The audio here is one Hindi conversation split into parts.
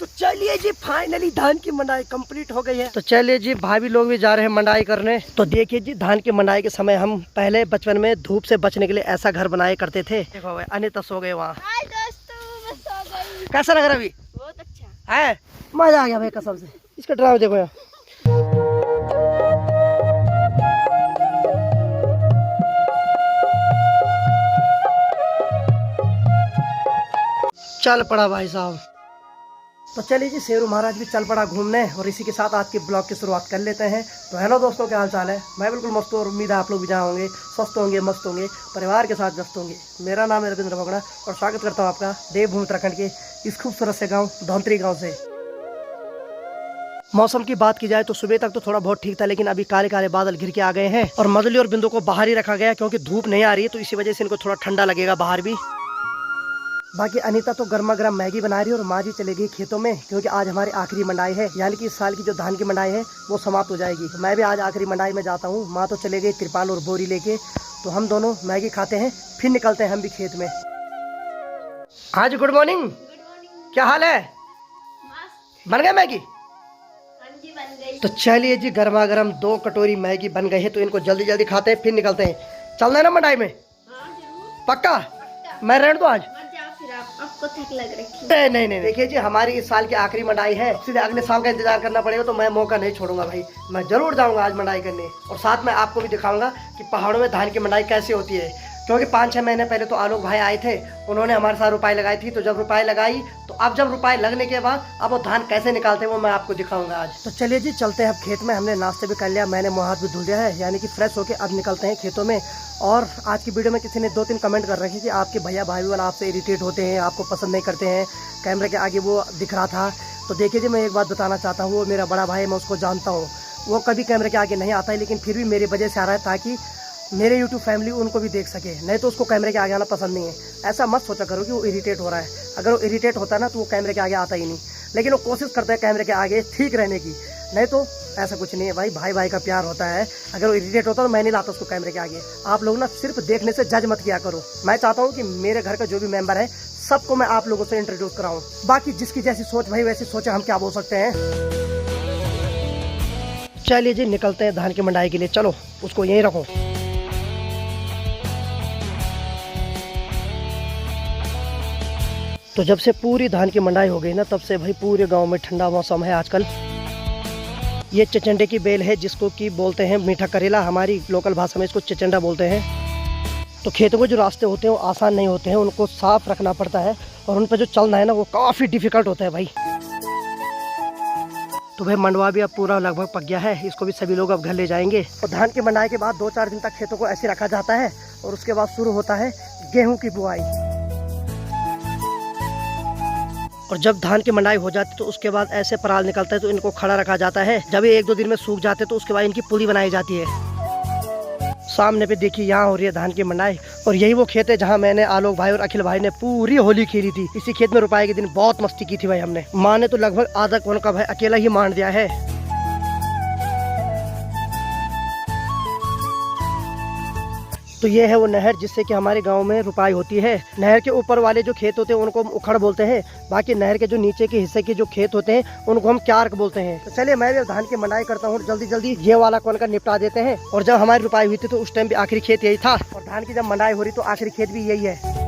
तो चलिए जी फाइनली धान की मंडाई कंप्लीट हो गई है। तो चलिए जी भाभी लोग भी जा रहे हैं मंडाई करने। तो देखिए जी धान की मंडाई के समय हम पहले बचपन में धूप से बचने के लिए ऐसा घर बनाया करते थे। देखो भाई अनिता सो गए वहाँ। कैसा लग रहा अभी? बहुत अच्छा है, मजा आ गया भाई कसम से। इसका ड्राइव देखो यार। चल पड़ा भाई साहब। तो चलिए जी शेरू महाराज भी चल पड़ा घूमने और इसी के साथ आज के ब्लॉग की शुरुआत कर लेते हैं। तो हेलो दोस्तों, क्या हाल चाल है? मैं बिल्कुल मस्त हूँ और उम्मीद है आप लोग भी जहाँ होंगे स्वस्थ होंगे, मस्त होंगे, परिवार के साथ व्यस्त होंगे। मेरा नाम है रविंद्र भगड़ा और स्वागत करता हूँ आपका देवभूमि उत्तराखंड के इस खूबसूरत से गाँव धौंतरी गाँव से। मौसम की बात की जाए तो सुबह तक तो थोड़ा बहुत ठीक था, लेकिन अभी काले काले बादल घिर के आ गए हैं और मजली और बिंदु को बाहर ही रखा गया क्योंकि धूप नहीं आ रही है, तो इसी वजह से इनको थोड़ा ठंडा लगेगा बाहर भी। बाकी अनीता तो गर्मा गर्म मैगी बना रही है और माँ जी चले गई खेतों में क्योंकि आज हमारी आखिरी मंडाई है, यानी कि इस साल की जो धान की मंडाई है वो समाप्त हो जाएगी। तो मैं भी आज आखिरी मंडाई में जाता हूँ। माँ तो चले गई तिरपाल और बोरी लेके, तो हम दोनों मैगी खाते हैं फिर निकलते हैं हम भी खेत में। हाँ जी, गुड मॉर्निंग। क्या हाल है? बन गए मैगी? बन गई। तो चलिए जी गर्मा गर्म 2 कटोरी मैगी बन गई है, तो इनको जल्दी जल्दी खाते हैं फिर निकलते हैं। चलना है ना मंडाई में? पक्का? मैं रहने दो आज? आपको थक लग रखी? नहीं, देखिए जी हमारी इस साल की आखिरी मंडाई है, सीधे अगले साल का इंतजार करना पड़ेगा, तो मैं मौका नहीं छोड़ूंगा भाई। मैं जरूर जाऊंगा आज मंडाई करने और साथ में आपको भी दिखाऊंगा कि पहाड़ों में धान की मंडाई कैसे होती है। क्योंकि 5-6 महीने पहले तो आलोक भाई आए थे, उन्होंने हमारे साथ रुपाई लगाई थी। तो जब रुपाई लगाई तो अब जब रुपाई लगने के बाद अब वो धान कैसे निकालते हैं वो मैं आपको दिखाऊंगा आज। तो चलिए जी चलते हैं अब खेत में। हमने नाश्ते भी कर लिया, मैंने मुँह हाथ भी धुल लिया है, यानी कि फ्रेश होके अब निकलते हैं खेतों में। और आज की वीडियो में किसी ने 2-3 कमेंट कर रखे कि आपके भैया भाई वाला आपसे इरिटेट होते हैं, आपको पसंद नहीं करते हैं, कैमरे के आगे वो दिख रहा था। तो देखिए जी मैं एक बात बताना चाहता हूँ, वो मेरा बड़ा भाई, मैं उसको जानता हूँ। वो कभी कैमरे के आगे नहीं आता है, लेकिन फिर भी मेरी वजह से आ रहा है ताकि मेरे YouTube फैमिली उनको भी देख सके। नहीं तो उसको कैमरे के आगे आना पसंद नहीं है। ऐसा मत सोचा करो कि वो इरिटेट हो रहा है। अगर वो इरिटेट होता है ना तो वो कैमरे के आगे आता ही नहीं, लेकिन वो कोशिश करता है कैमरे के आगे ठीक रहने की। नहीं तो ऐसा कुछ नहीं है भाई, भाई भाई का प्यार होता है। अगर वो इरिटेट होता तो मैं नहीं लाता उसको कैमरे के आगे। आप लोग ना सिर्फ देखने से जज मत किया करो। मैं चाहता हूँ कि मेरे घर का जो भी मेंबर है सबको मैं आप लोगों से इंट्रोड्यूस कराऊँ। बाकी जिसकी जैसी सोच भाई वैसी सोचे, हम क्या बोल सकते हैं। चलिए जी निकलते हैं धान की मंडाई के लिए। चलो उसको यहीं रखो। तो जब से पूरी धान की मंडाई हो गई ना, तब से भाई पूरे गांव में ठंडा मौसम है आजकल। ये चचंडे की बेल है जिसको कि बोलते हैं मीठा करेला, हमारी लोकल भाषा में इसको चचंडा बोलते हैं। तो खेतों के जो रास्ते होते हैं वो आसान नहीं होते हैं, उनको साफ रखना पड़ता है और उन पर जो चलना है ना वो काफ़ी डिफिकल्ट होता है भाई। तो भाई मंडवा भी अब पूरा लगभग पक गया है, इसको भी सभी लोग अब घर ले जाएंगे। और धान की मंडाई के बाद 2-4 दिन तक खेतों को ऐसे रखा जाता है और उसके बाद शुरू होता है गेहूँ की बुआई। और जब धान की मंडाई हो जाती तो उसके बाद ऐसे पराल निकलता है तो इनको खड़ा रखा जाता है। जब ये 1-2 दिन में सूख जाते तो उसके बाद इनकी पुली बनाई जाती है। सामने पे देखिए यहाँ हो रही है धान की मंडाई और यही वो खेत है जहाँ मैंने आलोक भाई और अखिल भाई ने पूरी होली खेली थी। इसी खेत में रुपाई के दिन बहुत मस्ती की थी भाई हमने। माँ ने तो लगभग आधा कौन का भाई अकेला ही मान दिया है। तो ये है वो नहर जिससे कि हमारे गांव में रुपाई होती है। नहर के ऊपर वाले जो खेत होते हैं उनको हम उखड़ बोलते हैं, बाकी नहर के जो नीचे के हिस्से के जो खेत होते हैं उनको हम क्यार्क बोलते हैं। तो चलिए मैं भी धान की मंडाई करता हूँ, जल्दी जल्दी ये वाला कौन का निपटा देते हैं। और जब हमारी रुपाई हुई थी तो उस टाइम भी आखिरी खेत यही था और धान की जब मंडाई हो रही तो आखिरी खेत भी यही है।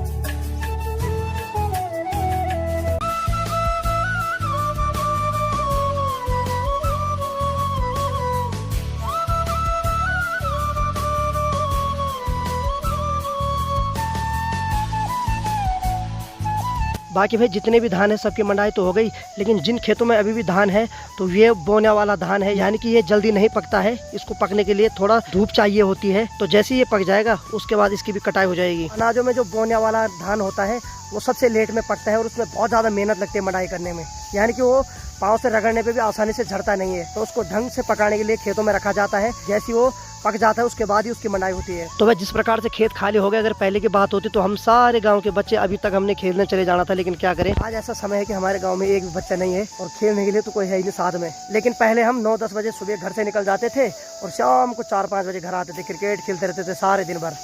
बाकी भाई जितने भी धान है सबकी मंडाई तो हो गई, लेकिन जिन खेतों में अभी भी धान है तो ये बोने वाला धान है, यानी कि ये जल्दी नहीं पकता है। इसको पकने के लिए थोड़ा धूप चाहिए होती है। तो जैसे ही ये पक जाएगा उसके बाद इसकी भी कटाई हो जाएगी। अनाजों में जो बोने वाला धान होता है वो सबसे लेट में पकता है और उसमें बहुत ज़्यादा मेहनत लगती है मंडाई करने में, यानी कि वो पाँव से रगड़ने पे भी आसानी से झड़ता नहीं है। तो उसको ढंग से पकाने के लिए खेतों में रखा जाता है। जैसे वो पक जाता है उसके बाद ही उसकी मंडाई होती है। तो वह जिस प्रकार से खेत खाली हो गए, अगर पहले की बात होती तो हम सारे गांव के बच्चे अभी तक हमने खेलने चले जाना था, लेकिन क्या करें आज ऐसा समय है कि हमारे गांव में एक भी बच्चा नहीं है और खेलने के लिए तो कोई है ही नहीं साथ में। लेकिन पहले हम 9-10 बजे सुबह घर से निकल जाते थे और शाम को 4-5 बजे घर आते थे, क्रिकेट खेलते रहते थे सारे दिन भर।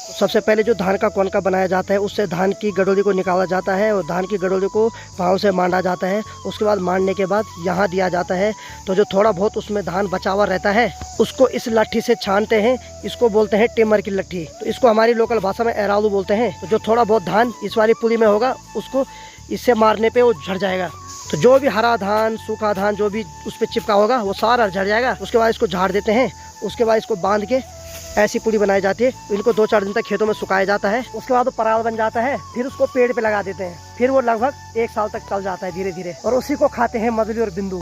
तो सबसे पहले जो धान का कोनका बनाया जाता है उससे धान की गडोली को निकाला जाता है और धान की गडोली को पाँव से मांडा जाता है। उसके बाद मांडने के बाद यहाँ दिया जाता है। तो जो थोड़ा बहुत उसमें धान बचा हुआ रहता है उसको इस लाठी से छानते हैं। इसको बोलते हैं टिमर की लट्ठी। तो इसको हमारी लोकल भाषा में एरालू बोलते हैं। तो जो थोड़ा बहुत धान इस वाली पुली में होगा उसको इससे मारने पे वो झड़ जाएगा। तो जो भी हरा धान सूखा धान जो भी उस पर चिपका होगा वो सारा झड़ जाएगा। उसके बाद इसको झाड़ देते हैं। उसके बाद इसको बांध के ऐसी पुली बनाई जाती है। इनको 2-4 दिन तक खेतों में सुखाया जाता है। उसके बाद वो पराल बन जाता है। फिर उसको पेड़ पे लगा देते हैं। फिर वो लगभग 1 साल तक चल जाता है धीरे धीरे। और उसी को खाते हैं मजली और बिंदु।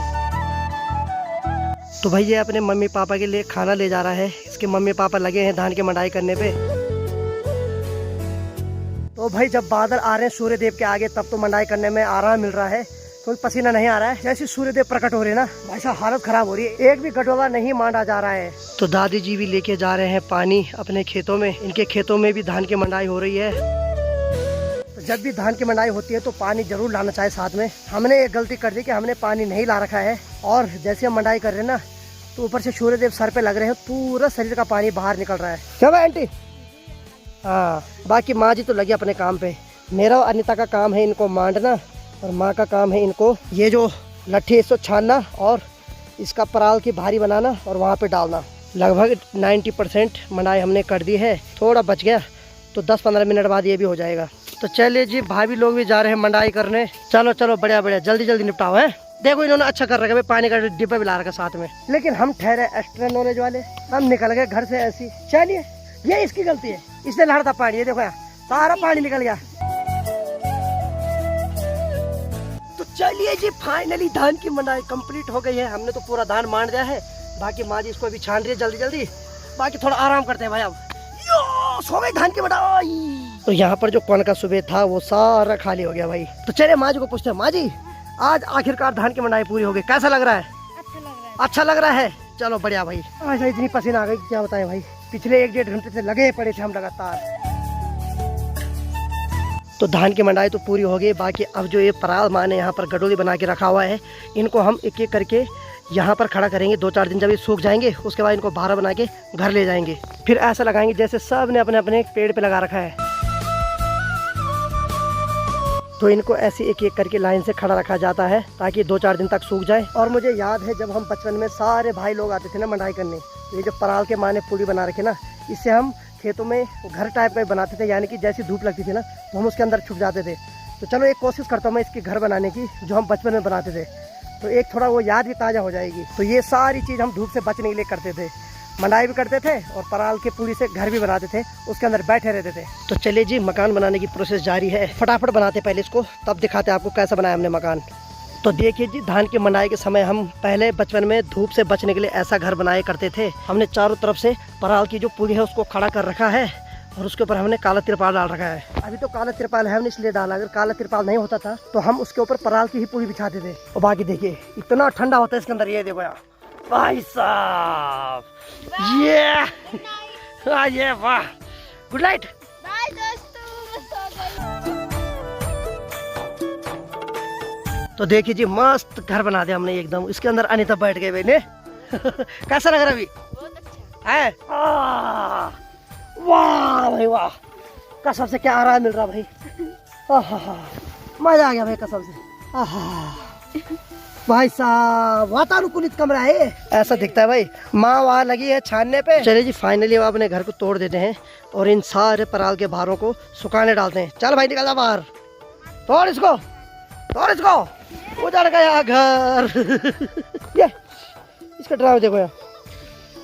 तो भाई ये अपने मम्मी पापा के लिए खाना ले जा रहा है। इसके मम्मी पापा लगे हैं धान की मंडाई करने पे। तो भाई जब बादल आ रहे हैं सूर्य देव के आगे तब तो मंडाई करने में आराम मिल रहा है। तो पसीना नहीं आ रहा है। जैसे सूर्य देव प्रकट हो रहे हैं ना भाई साहब हालत खराब हो रही है। एक भी गडोला नहीं मांडा जा रहा है। तो दादी जी भी लेके जा रहे हैं पानी अपने खेतों में। इनके खेतों में भी धान की मंडाई हो रही है। तो जब भी धान की मंडाई होती है तो पानी जरूर लाना चाहिए साथ में। हमने एक गलती कर दी कि हमने पानी नहीं ला रखा है। और जैसे हम मंडाई कर रहे हैं ना तो ऊपर से सूर्य देव सर पे लग रहे हैं। पूरा शरीर का पानी बाहर निकल रहा है। क्या भाई आंटी? हाँ बाकी माँ जी तो लगी अपने काम पे। मेरा और अनिता का काम है इनको मांडना और माँ का काम है इनको ये जो लट्ठी इसको छानना और इसका पराल की भारी बनाना और वहाँ पे डालना। लगभग 90% मंडाई हमने कर दी है। थोड़ा बच गया तो 10-15 मिनट बाद ये भी हो जाएगा। तो चलिए जी भाभी लोग भी जा रहे हैं मंडाई करने। चलो चलो बढ़िया बढ़िया जल्दी जल्दी निपटाओ है। देखो इन्होंने अच्छा कर रखा है पानी का डिब्बा भी ला रखा साथ में। लेकिन हम ठहरे एक्स्ट्रा नॉलेज वाले। हम निकल गए घर से ऐसी। चलिए ये इसकी गलती है। इसने लहरता पानी है देखो यहाँ सारा पानी निकल गया। तो चलिए जी फाइनली धान की मंडाई कंप्लीट हो गई है। हमने तो पूरा धान मांड दिया है। बाकी माँ जी इसको अभी छान रही है जल्दी जल्दी। बाकी थोड़ा आराम करते हैं भाई। अब सो गई धान की मंडाई। तो यहाँ पर जो कौन का सुबह था वो सारा खाली हो गया भाई। तो चलिए माँ जी को पूछते हैं। माँ जी आज आखिरकार धान की मंडाई पूरी हो गई। कैसा लग रहा है? अच्छा लग रहा है। चलो बढ़िया भाई। ऐसा इतनी पसीना आ गई क्या बताएं भाई। पिछले 1-1.5 घंटे से लगे पड़े थे हम लगातार। तो धान की मंडाई तो पूरी हो गई। बाकी अब जो ये पराल माँ ने यहाँ पर गडोली बना के रखा हुआ है इनको हम एक एक करके यहाँ पर खड़ा करेंगे। 2-4 दिन जब ये सूख जाएंगे उसके बाद इनको भारा बना के घर ले जाएंगे। फिर ऐसा लगाएंगे जैसे सब ने अपने अपने पेड़ पे लगा रखा है। तो इनको ऐसे एक एक करके लाइन से खड़ा रखा जाता है ताकि 2-4 दिन तक सूख जाए। और मुझे याद है जब हम बचपन में सारे भाई लोग आते थे ना मंडाई करने। ये जो पराल के माँ ने पुली बना रखी ना इससे हम खेतों में घर टाइप में बनाते थे। यानी कि जैसी धूप लगती थी ना तो हम उसके अंदर छुप जाते थे। तो चलो एक कोशिश करता हूँ मैं इसकी घर बनाने की जो हम बचपन में बनाते थे। तो एक थोड़ा वो याद भी ताज़ा हो जाएगी। तो ये सारी चीज़ हम धूप से बचने के लिए करते थे। मंडाई भी करते थे और पराल के पूरी से घर भी बनाते थे। उसके अंदर बैठे रहते थे। तो चलिए जी मकान बनाने की प्रोसेस जारी है। फटाफट बनाते पहले इसको तब दिखाते आपको कैसा बनाया हमने मकान। तो देखिए जी धान की मंडाई के समय हम पहले बचपन में धूप से बचने के लिए ऐसा घर बनाया करते थे। हमने चारों तरफ से पराल की जो पुली है उसको खड़ा कर रखा है और उसके ऊपर हमने काला तिरपाल डाल रखा है। अभी तो काला तिरपाल है हमने इसलिए डाला। अगर काला तिरपाल नहीं होता था तो हम उसके ऊपर पराल की ही पुली बिछाते थे। और बाकी देखिए इतना ठंडा होता है इसके अंदर। ये देखो यार भाई साहब ये वाह गुड नाइट। बाय दोस्तों। तो देखिए जी मस्त घर बना दिया हमने एकदम। इसके अंदर अनिता बैठ गए भाई। कैसा लग रहा अभी? बहुत अच्छा है। वाह भाई वाह कसम से क्या आराम मिल रहा भाई। मजा आ गया भाई कसम से। भाई साहब वातानुकूलित कमरा है ऐसा दिखता है भाई। माँ वहाँ लगी है छानने पे। चलिए जी फाइनली वो अपने घर को तोड़ देते हैं और इन सारे पराल के भारों को सुखाने डालते हैं। चल भाई निकल जा बाहर। तोड़ इसको उजड़ गया घर। ये इसका ड्राइवर देखो यार।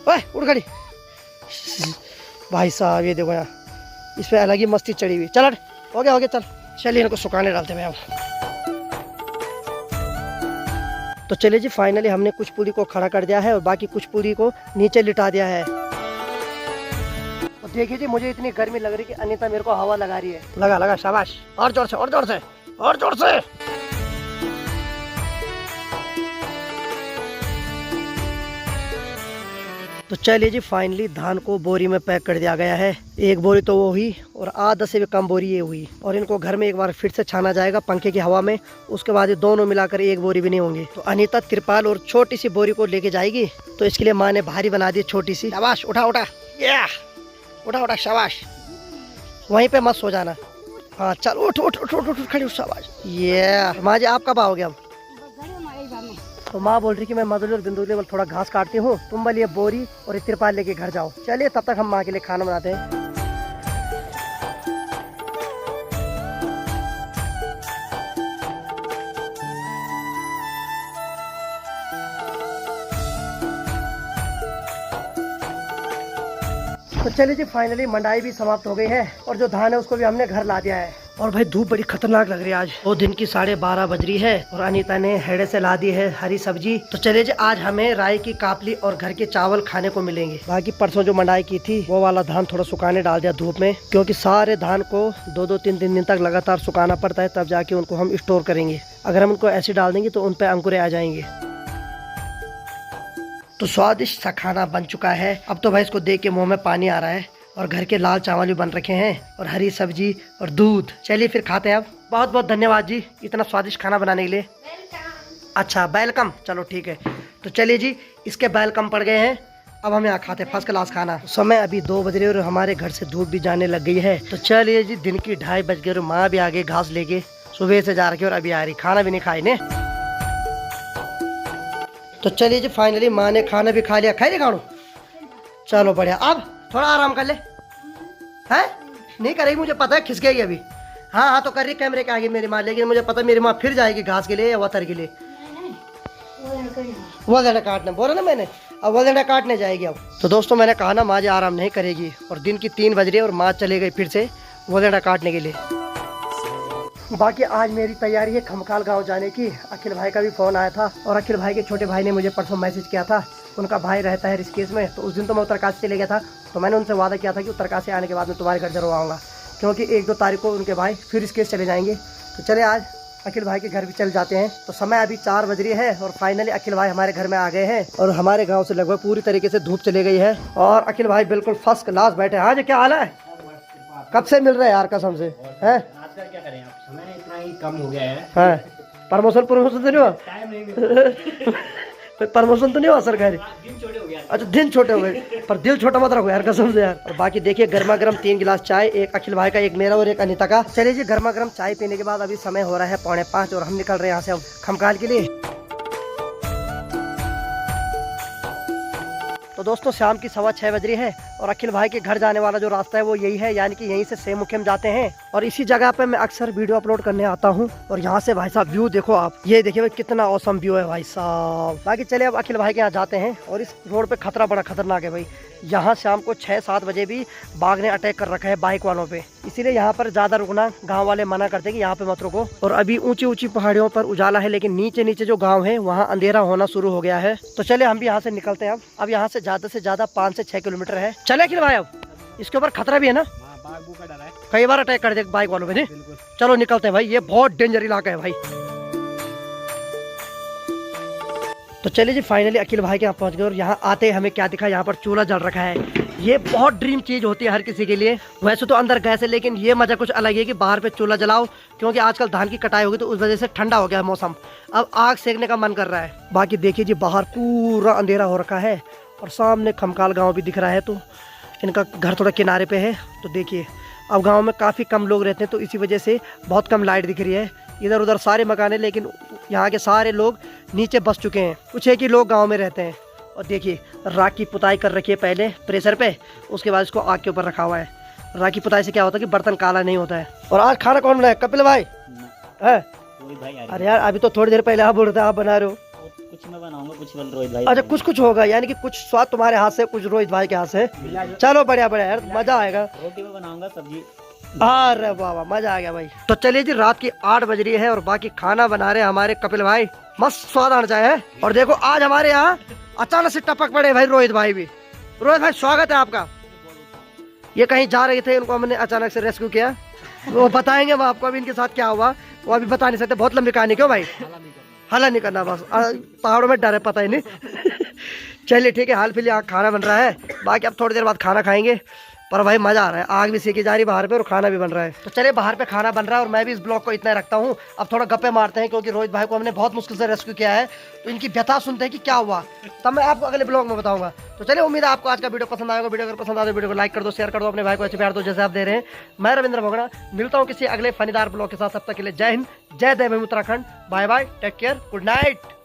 ओए उड़ खड़ी। भाई साहब ये देखो यार इस पे अलग ही मस्ती चढ़ी हुई। चल हो गया चल। चलिए इनको सुखाने डालते हैं अब। तो चलिए जी फाइनली हमने कुछ पुली को खड़ा कर दिया है और बाकी कुछ पुली को नीचे लिटा दिया है। और देखिए जी मुझे इतनी गर्मी लग रही कि अनीता मेरे को हवा लगा रही है। लगा शाबाश। और जोर से। तो चलिए जी फाइनली धान को बोरी में पैक कर दिया गया है। एक बोरी तो वो हुई और आधा से भी कम बोरी ये हुई। और इनको घर में एक बार फिर से छाना जाएगा पंखे की हवा में। उसके बाद ये दोनों मिलाकर एक बोरी भी नहीं होंगे। तो अनीता तिरपाल और छोटी सी बोरी को लेके जाएगी। तो इसके लिए माँ ने भारी बना दी छोटी सी। शाबाश उठा शाबाश। वहीं पे मत सो जाना। हाँ चल उठ उठ उठ उठ उठ खड़ी उठ शाबाश। ये माँ जी आप कब आओगे अब? तो माँ बोल रही कि मैं मधुली और बिंदुली बोल थोड़ा घास काटती हूँ, तुम बोलिए बोरी और एक तिरपाल लेके घर जाओ। चलिए तब तक हम माँ के लिए खाना बनाते हैं। तो चलिए जी फाइनली मंडाई भी समाप्त हो गई है और जो धान है उसको भी हमने घर ला दिया है। और भाई धूप बड़ी खतरनाक लग रही है आज। वो दिन की 12:30 बज रही है और अनीता ने हेड़े से ला दी है हरी सब्जी। तो चलिए जी आज हमें राई की कापली और घर के चावल खाने को मिलेंगे। बाकी परसों जो मंडाई की थी वो वाला धान थोड़ा सुखाने डाल दिया धूप में, क्योंकि सारे धान को 2-2-3 दिन तक लगातार सुखाना पड़ता है, तब जाके उनको हम स्टोर करेंगे। अगर हम उनको ऐसे डाल देंगे तो उन पे अंकुरे आ जाएंगे। तो स्वादिष्ट सा खाना बन चुका है। अब तो भाई इसको देख के मुंह में पानी आ रहा है। और घर के लाल चावल भी बन रखे हैं और हरी सब्जी और दूध। चलिए फिर खाते हैं अब। बहुत बहुत धन्यवाद जी इतना स्वादिष्ट खाना बनाने के लिए। अच्छा वेलकम, चलो ठीक है। तो चलिए जी इसके वेलकम पड़ गए हैं। अब हम यहाँ खाते फर्स्ट क्लास खाना। समय अभी 2 बज रहे और हमारे घर से धूप भी जाने लग गई है। तो चलिए जी दिन की 2:30 बज गए और माँ भी आ गई घास लेके, सुबह से जा रही और अभी आ रही, खाना भी नहीं खाई ने। तो चलिए जी फाइनली माँ ने खाना भी खा लिया। खाई खाणो चलो बढ़िया। अब थोड़ा आराम कर ले। हैं नहीं करेगी मुझे पता है, खिसकेगी अभी। हाँ हाँ तो कर रही कैमरे के आगे मेरी माँ, लेकिन मुझे पता मेरी माँ फिर जाएगी घास के लिए या वतर के लिए। वो लड़ा काटने बोला ना मैंने, अब वो लड़ा काटने जाएगी अब। तो दोस्तों मैंने कहा ना माँ जी आराम नहीं करेगी और दिन की 3 बज रही है और माँ चले गई फिर से वो लड़ा काटने के लिए। बाकी आज मेरी तैयारी है खमकाल गांव जाने की। अखिल भाई का भी फोन आया था और अखिल भाई के छोटे भाई ने मुझे परसों मैसेज किया था। उनका भाई रहता है ऋषिकेश में, तो उस दिन तो मैं उत्तरकाशी चले गया था। तो मैंने उनसे वादा किया था कि उत्तरकाशी आने के बाद मैं तुम्हारे घर जरूर आऊँगा, क्योंकि 1-2 तारीख को उनके भाई फिर ऋषिकेश चले जाएंगे। तो चले आज अखिल भाई के घर भी चल जाते हैं। तो समय अभी 4 बज रही है और फाइनली अखिल भाई हमारे घर में आ गए हैं और हमारे गाँव से लगभग पूरी तरीके से धूप चले गई है और अखिल भाई बिल्कुल फर्स्ट क्लास बैठे। हाँ जी क्या हाल है? कब से मिल रहे हैं यार कसम से? है क्या करें आप, समय इतना ही कम हो गया है। हाँ प्रमोशन तो नहीं हुआ? टाइम नहीं मिलता। प्रमोशन तो नहीं हुआ सरकारी? दिन छोटे हो गया। अच्छा दिन छोटे हो गए, पर दिल छोटा मत रखो यार कसम से यार। और बाकी देखिए गर्मा गर्म 3 गिलास चाय, एक अखिल भाई का, एक मेरा और एक अनीता का। चलिए जी गर्मा गर्म चाय पीने के बाद अभी समय हो रहा है 4:45 और हम निकल रहे हैं यहाँ से अब खमकाल के लिए। तो दोस्तों शाम की 6:15 बज रही है और अखिल भाई के घर जाने वाला जो रास्ता है वो यही है, यानी कि यहीं से सेमुखियम जाते हैं। और इसी जगह पे मैं अक्सर वीडियो अपलोड करने आता हूँ। और यहाँ से भाई साहब व्यू देखो आप, ये देखिए भाई कितना औसम व्यू है भाई साहब। बाकी चलिए अब अखिल भाई के यहाँ जाते हैं। और इस रोड पे खतरा बड़ा खतरनाक है भाई। यहाँ शाम को 6-7 बजे भी बाघ ने अटैक कर रखा है बाइक वालों पे, इसीलिए यहाँ पर ज्यादा रुकना गाँव वाले मना करते हैं कि यहाँ पे मत रुको। और अभी ऊंची ऊंची पहाड़ियों पर उजाला है, लेकिन नीचे नीचे जो गाँव है वहाँ अंधेरा होना शुरू हो गया है। तो चले हम भी यहाँ से निकलते हैं। अब यहाँ से ज्यादा 5 से 6 किलोमीटर है। चले अखिल भाई अब इसके ऊपर खतरा भी है ना, का डर है, कई बार अटैक कर दे बाइक वालों पे। नहीं चलो निकलते हैं भाई, ये बहुत डेंजर इलाका है भाई। तो चलिए जी फाइनली अखिल भाई के यहाँ पहुँच गए और यहाँ आते ही हमें क्या दिखा, यहाँ पर चूल्हा जल रखा है। ये बहुत ड्रीम चीज होती है हर किसी के लिए। वैसे तो अंदर गैस है, लेकिन ये मजा कुछ अलग है कि बाहर पे चूल्हा जलाओ, क्योंकि आजकल धान की कटाई होगी तो उस वजह से ठंडा हो गया है मौसम, अब आग सेकने का मन कर रहा है। बाकी देखिए जी बाहर पूरा अंधेरा हो रखा है और सामने खमकाल गाँव भी दिख रहा है। तो इनका घर थोड़ा किनारे पे है। तो देखिए अब गांव में काफ़ी कम लोग रहते हैं, तो इसी वजह से बहुत कम लाइट दिख रही है। इधर उधर सारे मकान है, लेकिन यहाँ के सारे लोग नीचे बस चुके हैं, कुछ एक ही लोग गांव में रहते हैं। और देखिए राख की पुताई कर रखी है पहले प्रेशर पे, उसके बाद इसको आग के ऊपर रखा हुआ है। राख की पुताई से क्या होता है कि बर्तन काला नहीं होता है। और आज खाना कौन बनाया? कपिल भाई है? अरे यार अभी तो थोड़ी देर पहले आप बोल रहे थे आप बना रहे हो। कुछ मैं बनाऊंगा, कुछ रोहित भाई। अच्छा कुछ होगा, यानी कि कुछ स्वाद तुम्हारे हाथ से, कुछ रोहित भाई के हाथ से। चलो बढ़िया बढ़िया यार, मजा आएगा। रोटी में बनाऊंगा, सब्जी। अरे वाह वाह मजा आ गया भाई। तो चलिए जी रात की 8 बज रही है और बाकी खाना बना रहे हैं हमारे कपिल भाई, मस्त स्वाद आना चाहिए। और देखो आज हमारे यहाँ अचानक से टपक पड़े भाई रोहित भाई भी। रोहित भाई स्वागत है आपका। ये कहीं जा रहे थे, उनको हमने अचानक से रेस्क्यू किया, वो बताएंगे वो आपको अभी इनके साथ क्या हुआ, वो अभी बता नहीं सकते, बहुत लंबी कहानी। क्यों भाई? हला नहीं करना, बस पहाड़ों में डर है, पता ही नहीं। चलिए ठीक है, हाल फिलहाल खाना बन रहा है, बाकी अब थोड़ी देर बाद खाना खाएंगे। पर भाई मजा आ रहा है, आग भी सेकी जा रही बाहर पे और खाना भी बन रहा है। तो चलिए बाहर पे खाना बन रहा है और मैं भी इस ब्लॉग को इतना रखता हूँ। अब थोड़ा गप्पे मारते हैं क्योंकि रोहित भाई को हमने बहुत मुश्किल से रेस्क्यू किया है, तो इनकी व्यथा सुनते हैं कि क्या हुआ, तब मैं आपको अगले ब्लॉग में बताऊंगा। तो चलिए उम्मीद है आपको आज का वीडियो पसंद आएगा। वीडियो अगर पसंद आए तो वीडियो को लाइक कर दो, शेयर कर दो, अपने भाई को अच्छे प्यार दो जैसे आप दे रहे हैं। मैं रविंद्र भोगड़ा मिलता हूँ किसी अगले फनीदार ब्लॉग के साथ, तब तक के लिए जय हिंद, जय देव Uttarakhand, bye bye, take care, good night.